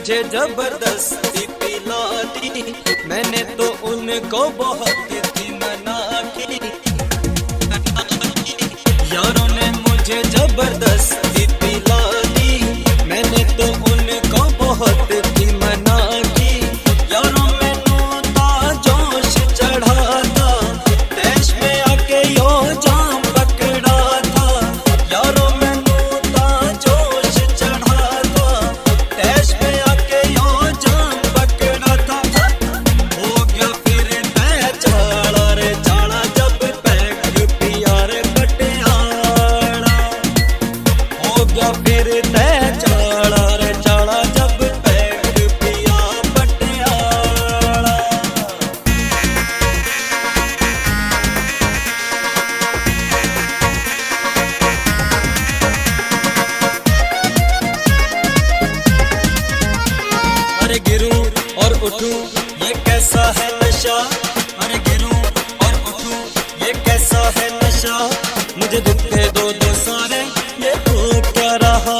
मुझे जबरदस्ती पिला दी, मैंने तो उनको बहुत थी मना की। यारों ने मुझे जबरदस्ती पिला दी, मैंने तो उनको बहुत थी मना की। यारों मैनू ता जोश चढ़ा था, देश में आके यो जाम पकड़ा था। यारों मैनू ता जोश चढ़ा था, देश में आके यो जाम पकड़ा था। हो गया फिर मैं चाला रे चाला, जब पैक पिया रे पटियाला। हो गया फिर तय चाला रे चाला, जब पैक पिया पटियाला। अरे गिरूं और उठूं ये कैसा है नशा, अरे गिरूं और उठूं ये कैसा है नशा। मुझे दिखते दो दो सारे ये हो क्या रहा,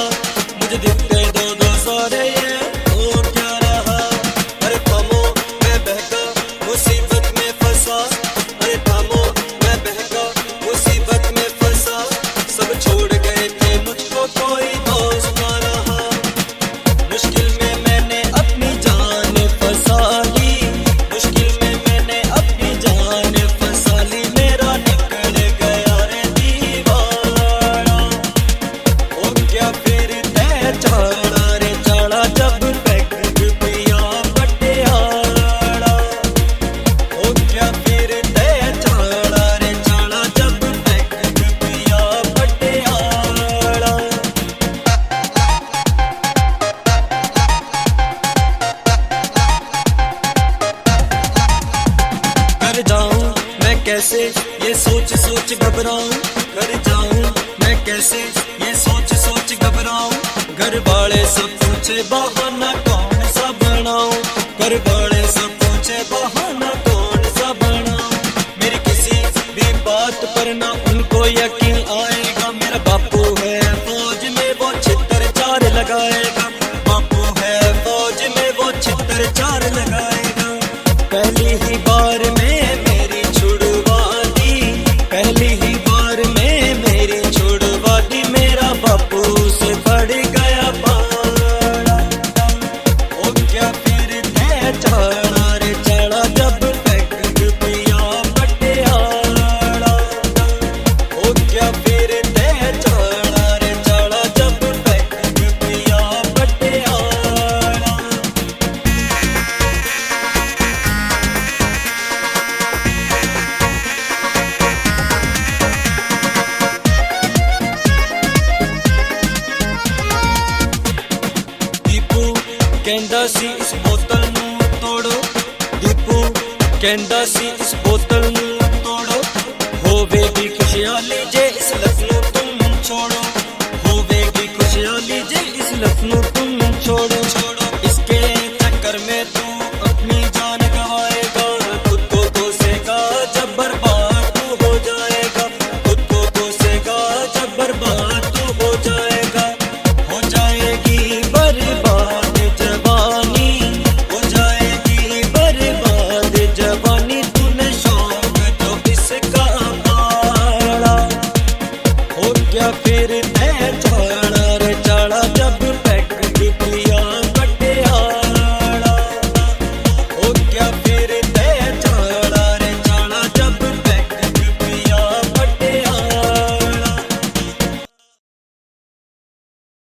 मुझे दिखते दो दो सारे ये हो क्या रहा। अरे थामो मैं बहका मुसीबत में फंसा, अरे थामो मैं बहका मुसीबत में फंसा। सब छोड़ गए थे मुझको कोई दोस्त ना रहा, मुश्किल में मैंने अपनी जान फंसा ली, मुश्किल में मैंने अपनी जान फंसा ली। मेरा निकल गया रे दीवाना। हो गया फिर तय चाला रे चाला, जब पैक पिया पटियाला। हो गया फिर तय चाला रे चाला, जब पैक पिया पटियाला। कर जाऊं मैं कैसे ये सोच सोच घबराऊं, कर जाऊं मैं कैसे ये सोच सोच घबराऊं। घर वाले सब पूछे बहाना कौन सा बनाऊं, घर वाले सब पूछे बहाना कौन सा बनाऊं। मेरी किसी भी बात पर ना उनको यकीन आएगा। मेरा बापू है फौज में वो छितर चार लगाएगा, बापू है फौज में वो छितर चार लगाएगा। पहली ही बार में मेरी छुड़वा दी, पहली ही बार में मेरी छुड़वा दी। मेरा बापू से बढ़ गया पारा। हो गया फिर तय चाला रे चाला, जब पैक पिया पटियाला। हो गया फिर तय चाला रे चाला, जब पैक पिया पटियाला। दीपू कहंदा सी इस बोतल नू तोड़ो, दीपू कहंदा सी इस बोतल नू तोड़ो। होवेगी खुशहाली जे इस लफ्ज़ नू तुम छोड़ो, होवेगी खुशहाली जे इस लफ्ज़ नू